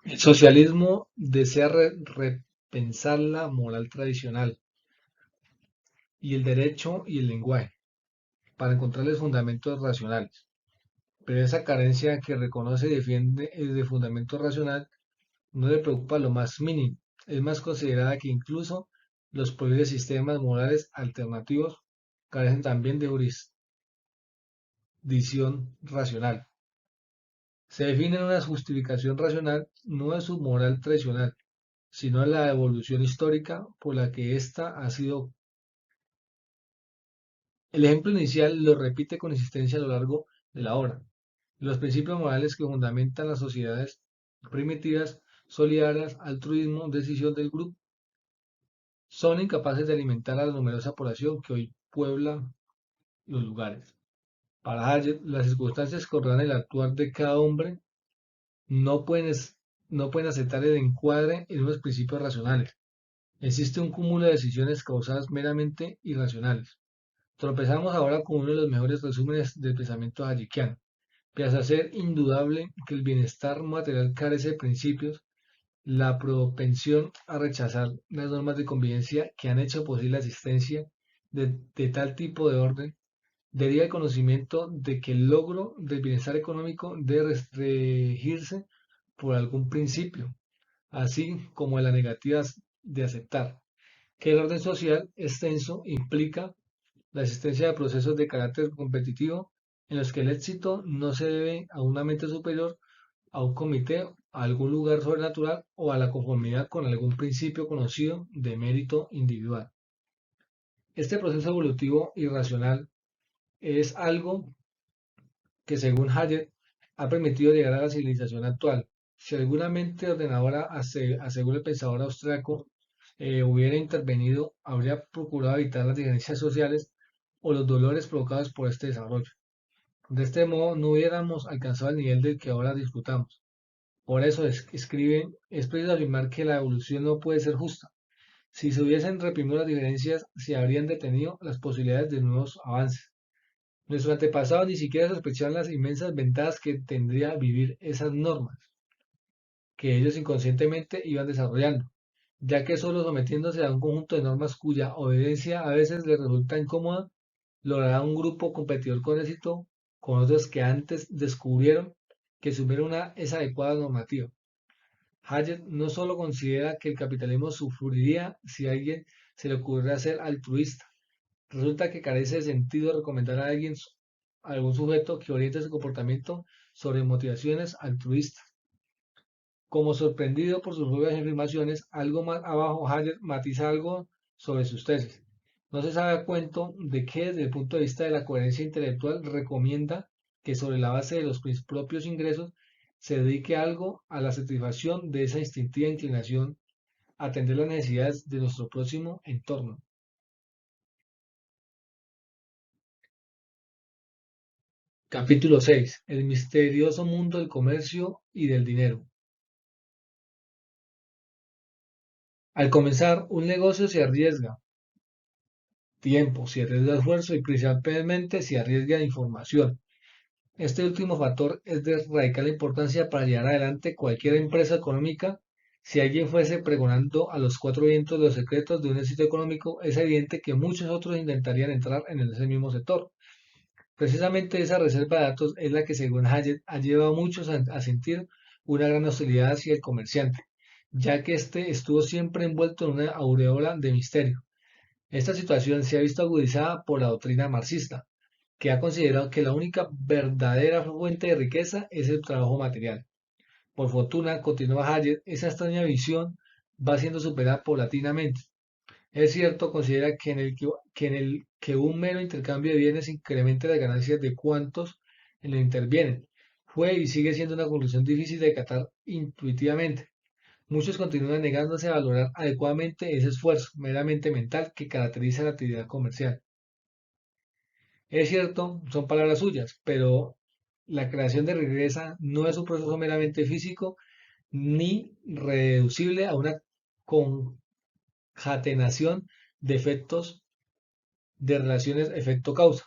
El socialismo desea repensar la moral tradicional y el derecho y el lenguaje para encontrarles fundamentos racionales. Pero esa carencia que reconoce y defiende el de fundamento racional no le preocupa lo más mínimo. Es más considerada que incluso los posibles sistemas morales alternativos carecen también de jurisdicción racional. Se define una justificación racional no de su moral tradicional, sino de la evolución histórica por la que ésta ha sido. El ejemplo inicial lo repite con insistencia a lo largo de la obra. Los principios morales que fundamentan las sociedades primitivas, solidarias, altruismo, decisión del grupo, son incapaces de alimentar a la numerosa población que hoy puebla los lugares. Para Hayek, las circunstancias que ordenan el actuar de cada hombre no pueden, no pueden aceptar el encuadre en unos principios racionales. Existe un cúmulo de decisiones causadas meramente irracionales. Tropezamos ahora con uno de los mejores resúmenes del pensamiento hayekiano. Pese a ser indudable que el bienestar material carece de principios, la propensión a rechazar las normas de convivencia que han hecho posible la existencia de tal tipo de orden deriva del conocimiento de que el logro del bienestar económico debe restringirse por algún principio, así como de la negativa de aceptar que el orden social extenso implica la existencia de procesos de carácter competitivo en los que el éxito no se debe a una mente superior, a un comité, a algún lugar sobrenatural o a la conformidad con algún principio conocido de mérito individual. Este proceso evolutivo irracional es algo que, según Hayek, ha permitido llegar a la civilización actual. Si alguna mente ordenadora, asegura el pensador austriaco, hubiera intervenido, habría procurado evitar las diferencias sociales o los dolores provocados por este desarrollo. De este modo, no hubiéramos alcanzado el nivel del que ahora disfrutamos. Por eso escriben, es preciso afirmar que la evolución no puede ser justa. Si se hubiesen reprimido las diferencias, se habrían detenido las posibilidades de nuevos avances. Nuestros antepasados ni siquiera sospechaban las inmensas ventajas que tendría vivir esas normas, que ellos inconscientemente iban desarrollando, ya que solo sometiéndose a un conjunto de normas cuya obediencia a veces les resulta incómoda, logrará un grupo competidor con éxito con otros que antes descubrieron que supera esa adecuada normativa. Hayek no solo considera que el capitalismo sufriría si a alguien se le ocurriera ser altruista. Resulta que carece de sentido recomendar a algún sujeto que oriente su comportamiento sobre motivaciones altruistas. Como sorprendido por sus propias afirmaciones, algo más abajo Hayek matiza algo sobre sus tesis. No se sabe a cuento de que desde el punto de vista de la coherencia intelectual recomienda que sobre la base de los propios ingresos se dedique algo a la satisfacción de esa instintiva inclinación a atender las necesidades de nuestro próximo entorno. Capítulo 6. El misterioso mundo del comercio y del dinero. Al comenzar un negocio se arriesga tiempo, se arriesga esfuerzo y principalmente se arriesga información. Este último factor es de radical importancia para llevar adelante cualquier empresa económica. Si alguien fuese pregonando a los cuatro vientos los secretos de un éxito económico, es evidente que muchos otros intentarían entrar en ese mismo sector. Precisamente esa reserva de datos es la que, según Hayek, ha llevado a muchos a sentir una gran hostilidad hacia el comerciante, ya que éste estuvo siempre envuelto en una aureola de misterio. Esta situación se ha visto agudizada por la doctrina marxista, que ha considerado que la única verdadera fuente de riqueza es el trabajo material. Por fortuna, continúa Hayek, esa extraña visión va siendo superada paulatinamente. Es cierto, considera que un mero intercambio de bienes incrementa las ganancias de cuantos en el intervienen. Fue y sigue siendo una conclusión difícil de catar intuitivamente. Muchos continúan negándose a valorar adecuadamente ese esfuerzo meramente mental que caracteriza la actividad comercial. Es cierto, son palabras suyas, pero la creación de riqueza no es un proceso meramente físico ni reducible a una concatenación de efectos de relaciones efecto-causa.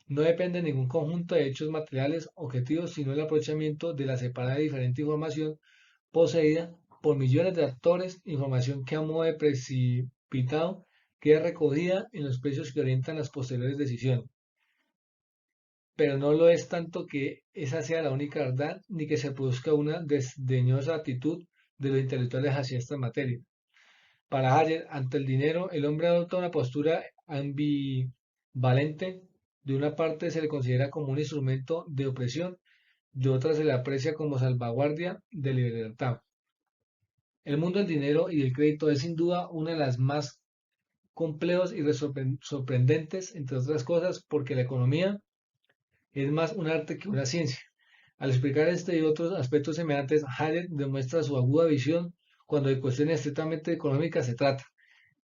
No depende de ningún conjunto de hechos materiales objetivos, sino el aprovechamiento de la separada y diferente información poseída por millones de actores, información que a modo de precipitado queda recogida en los precios que orientan las posteriores decisiones. Pero no lo es tanto que esa sea la única verdad, ni que se produzca una desdeñosa actitud de los intelectuales hacia esta materia. Para Hayek, ante el dinero, el hombre adopta una postura ambivalente. De una parte se le considera como un instrumento de opresión, de otra se le aprecia como salvaguardia de la libertad. El mundo del dinero y del crédito es sin duda una de las más complejos y sorprendentes, entre otras cosas, porque la economía es más un arte que una ciencia. Al explicar este y otros aspectos semejantes, Hayek demuestra su aguda visión cuando de cuestiones estrictamente económicas se trata.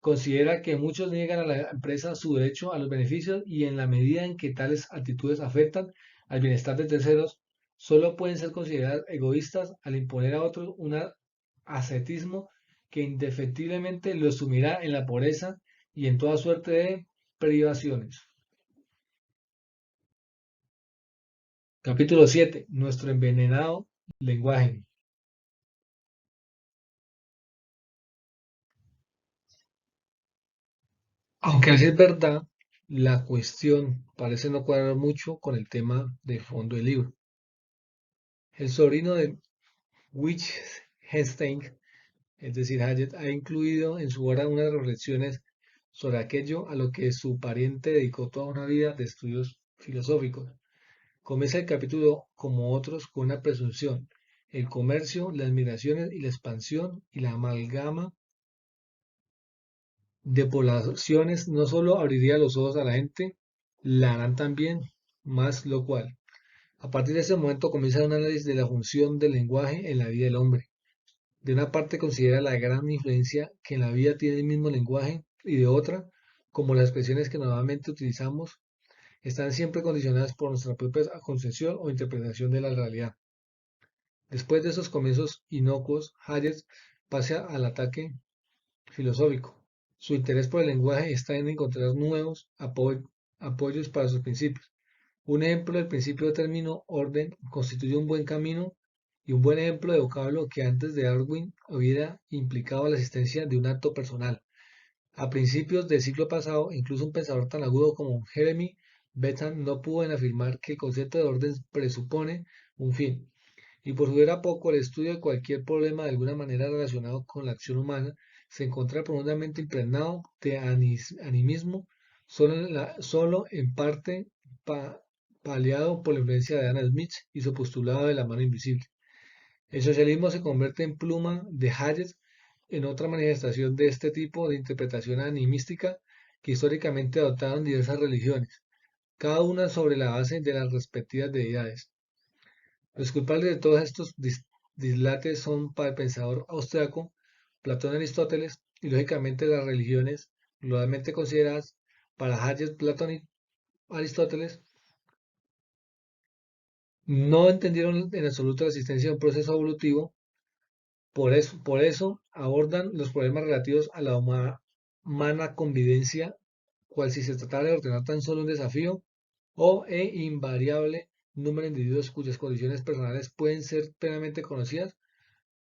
Considera que muchos niegan a la empresa su derecho a los beneficios y en la medida en que tales actitudes afectan al bienestar de terceros, solo pueden ser consideradas egoístas al imponer a otros un ascetismo que indefectiblemente los sumirá en la pobreza y en toda suerte de privaciones. Capítulo 7. Nuestro envenenado lenguaje. Aunque así es verdad, la cuestión parece no cuadrar mucho con el tema de fondo del libro. El sobrino de Wittgenstein, es decir, Hayek, ha incluido en su obra unas reflexiones sobre aquello a lo que su pariente dedicó toda una vida de estudios filosóficos. Comienza el capítulo, como otros, con una presunción: el comercio, las migraciones y la expansión y la amalgama de poblaciones no solo abriría los ojos a la gente, la harán también más lo cual. A partir de ese momento comienza un análisis de la función del lenguaje en la vida del hombre. De una parte considera la gran influencia que en la vida tiene el mismo lenguaje y de otra, como las expresiones que normalmente utilizamos están siempre condicionadas por nuestra propia concepción o interpretación de la realidad. Después de esos comienzos inocuos, Hayek pasa al ataque filosófico. Su interés por el lenguaje está en encontrar nuevos apoyos para sus principios. Un ejemplo del principio de término orden constituye un buen camino y un buen ejemplo de vocablo que antes de Darwin hubiera implicado la existencia de un acto personal. A principios del siglo pasado, incluso un pensador tan agudo como Jeremy Bentham no pudo en afirmar que el concepto de orden presupone un fin. Y por si hubiera poco, el estudio de cualquier problema de alguna manera relacionado con la acción humana se encuentra profundamente impregnado de animismo, solo en parte paliado por la influencia de Adam Smith y su postulado de la mano invisible. El socialismo se convierte en pluma de Hayek en otra manifestación de este tipo de interpretación animística que históricamente adoptaron diversas religiones, cada una sobre la base de las respectivas deidades. Los culpables de todos estos dislates son para el pensador austriaco Platón y Aristóteles, y lógicamente las religiones globalmente consideradas para Hayek, Platón y Aristóteles no entendieron en absoluto la existencia de un proceso evolutivo. Por eso abordan los problemas relativos a la humana convivencia, cual si se tratara de ordenar tan solo un desafío o invariable número de individuos cuyas condiciones personales pueden ser plenamente conocidas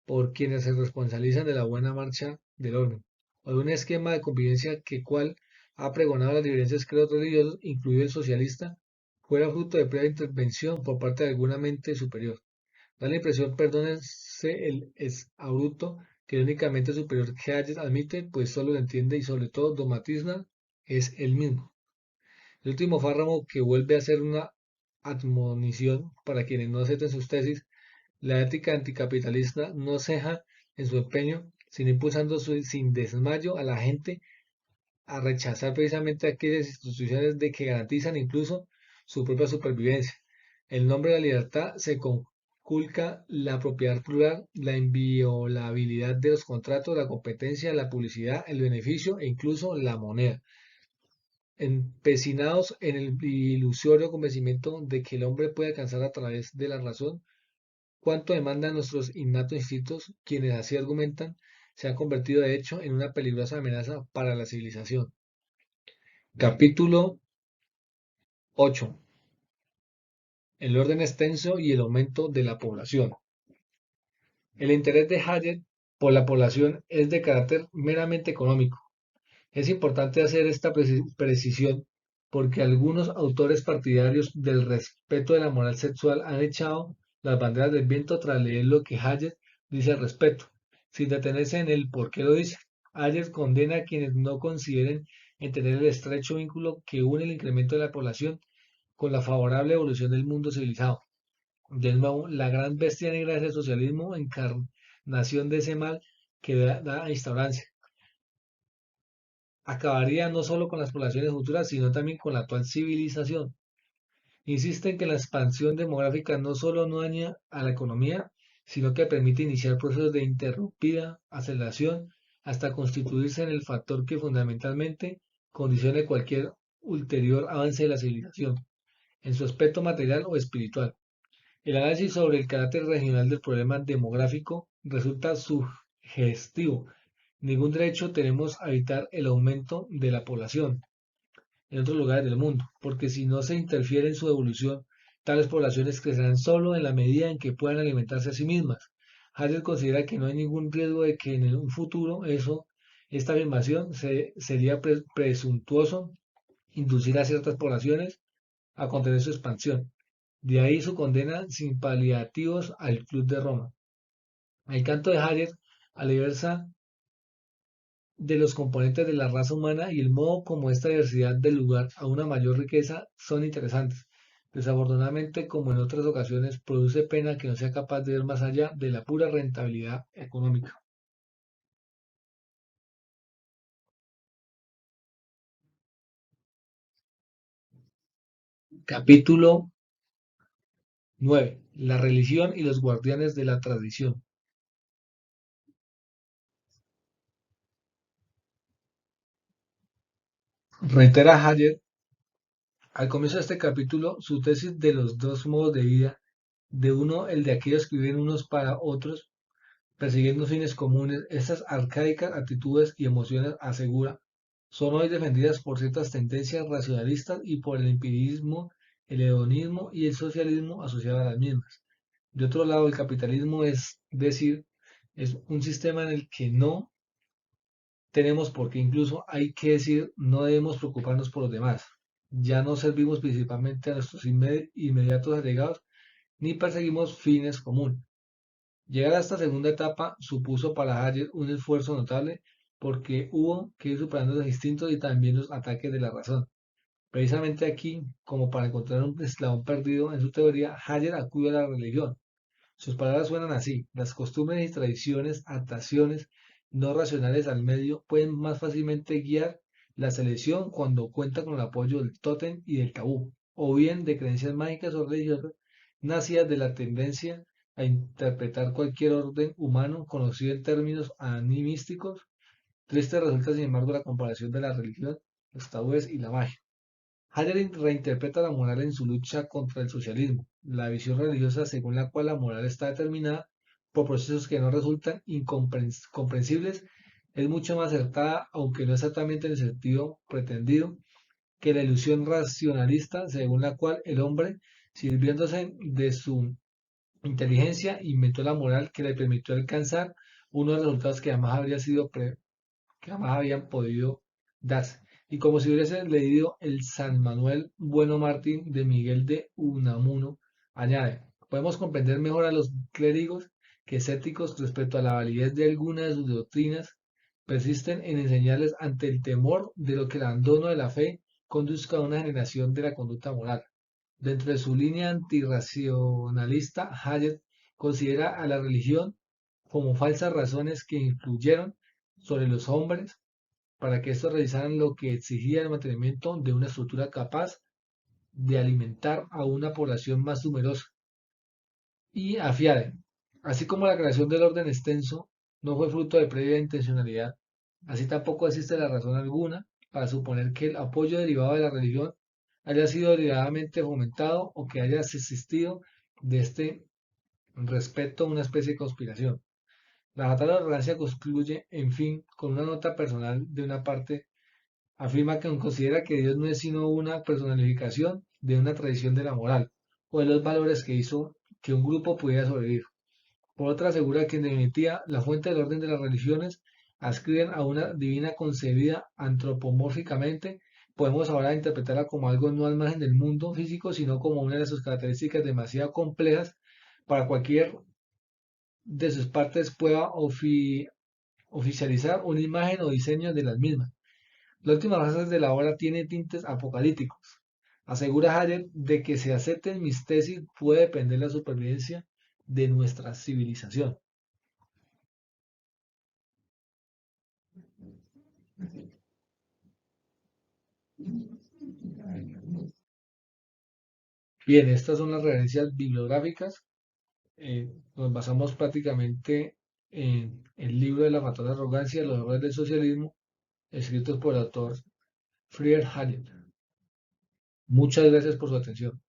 por quienes se responsabilizan de la buena marcha del orden, o de un esquema de convivencia que cual ha pregonado las diferencias credos religiosos, incluido el socialista, fuera fruto de previa intervención por parte de alguna mente superior. Da la impresión, perdónense el exabrupto, que el únicamente superior que Hayek admite, pues solo lo entiende y sobre todo dogmatizna, es el mismo. El último párrafo, que vuelve a ser una admonición para quienes no acepten sus tesis: la ética anticapitalista no ceja en su empeño, sino impulsando sin desmayo a la gente a rechazar precisamente aquellas instituciones de que garantizan incluso su propia supervivencia. En nombre de la libertad se conculca la propiedad plural, la inviolabilidad de los contratos, la competencia, la publicidad, el beneficio e incluso la moneda. Empecinados en el ilusorio convencimiento de que el hombre puede alcanzar a través de la razón cuanto demandan nuestros innatos instintos, quienes así argumentan, se han convertido de hecho en una peligrosa amenaza para la civilización. Capítulo 8. El orden extenso y el aumento de la población. El interés de Hayek por la población es de carácter meramente económico. Es importante hacer esta precisión porque algunos autores partidarios del respeto de la moral sexual han echado las banderas del viento tras leer lo que Hayek dice al respecto, sin detenerse en el por qué lo dice. Hayek condena a quienes no consideren entender el estrecho vínculo que une el incremento de la población con la favorable evolución del mundo civilizado. De nuevo, la gran bestia negra es el socialismo, encarnación de ese mal que da instaurancia. Acabaría no solo con las poblaciones futuras, sino también con la actual civilización. Insiste en que la expansión demográfica no solo no daña a la economía, sino que permite iniciar procesos de interrumpida aceleración hasta constituirse en el factor que fundamentalmente condicione cualquier ulterior avance de la civilización, en su aspecto material o espiritual. El análisis sobre el carácter regional del problema demográfico resulta sugestivo. Ningún derecho tenemos a evitar el aumento de la población en otros lugares del mundo, porque si no se interfiere en su evolución, tales poblaciones crecerán solo en la medida en que puedan alimentarse a sí mismas. Hayek considera que no hay ningún riesgo de que en un futuro esta afirmación sería presuntuoso inducir a ciertas poblaciones a contener su expansión. De ahí su condena sin paliativos al Club de Roma. El canto de Hayek a la diversa de los componentes de la raza humana y el modo como esta diversidad da lugar a una mayor riqueza son interesantes. Desafortunadamente, como en otras ocasiones, produce pena que no sea capaz de ver más allá de la pura rentabilidad económica. Capítulo 9. La religión y los guardianes de la tradición. Reitera Hayek al comienzo de este capítulo su tesis de los dos modos de vida, de uno el de aquellos que viven unos para otros persiguiendo fines comunes. Estas arcaicas actitudes y emociones, asegura, son hoy defendidas por ciertas tendencias racionalistas y por el empirismo, el hedonismo y el socialismo asociados a las mismas. De otro lado, el capitalismo es decir, es un sistema en el que no tenemos por qué, incluso hay que decir, no debemos preocuparnos por los demás. Ya no servimos principalmente a nuestros inmediatos allegados ni perseguimos fines comunes. Llegar a esta segunda etapa supuso para Hayek un esfuerzo notable porque hubo que ir superando los instintos y también los ataques de la razón. Precisamente aquí, como para encontrar un eslabón perdido en su teoría, Hayek acude a la religión. Sus palabras suenan así: las costumbres y tradiciones, adaptaciones no racionales al medio pueden más fácilmente guiar la selección cuando cuenta con el apoyo del tótem y del tabú, o bien de creencias mágicas o religiosas nacidas de la tendencia a interpretar cualquier orden humano conocido en términos animísticos. Triste resulta, sin embargo, la comparación de la religión, los tabúes y la magia. Hayek reinterpreta la moral en su lucha contra el socialismo, la visión religiosa según la cual la moral está determinada por procesos que no resultan incomprensibles, es mucho más acertada, aunque no exactamente en el sentido pretendido, que la ilusión racionalista según la cual el hombre, sirviéndose de su inteligencia, inventó la moral que le permitió alcanzar unos resultados que jamás habría sido que jamás habían podido darse. Y como si hubiese leído el San Manuel Bueno Martín de Miguel de Unamuno, añade, podemos comprender mejor a los clérigos que escépticos respecto a la validez de algunas de sus doctrinas, persisten en enseñarles ante el temor de lo que el abandono de la fe conduzca a una generación de la conducta moral. Dentro de su línea antirracionalista, Hayek considera a la religión como falsas razones que influyeron sobre los hombres para que estos realizaran lo que exigía el mantenimiento de una estructura capaz de alimentar a una población más numerosa y afiada. Así como la creación del orden extenso no fue fruto de previa intencionalidad, así tampoco existe la razón alguna para suponer que el apoyo derivado de la religión haya sido deliberadamente fomentado o que haya existido de este respecto a una especie de conspiración. La fatal arrogancia concluye, en fin, con una nota personal de una parte. Afirma que considera que Dios no es sino una personificación de una tradición de la moral o de los valores que hizo que un grupo pudiera sobrevivir. Por otra, asegura que en definitiva la fuente del orden de las religiones ascriben a una divina concebida antropomórficamente. Podemos ahora interpretarla como algo no al margen del mundo físico, sino como una de sus características demasiado complejas para cualquier de sus partes pueda oficializar una imagen o diseño de las mismas. La última frase de la obra tiene tintes apocalípticos. Asegura Hayek de que se acepten mis tesis puede depender de la supervivencia de nuestra civilización. Bien, estas son las referencias bibliográficas. Nos basamos prácticamente en el libro de la fatal arrogancia, los errores del socialismo, escritos por el autor Friedrich Hayek. Muchas gracias por su atención.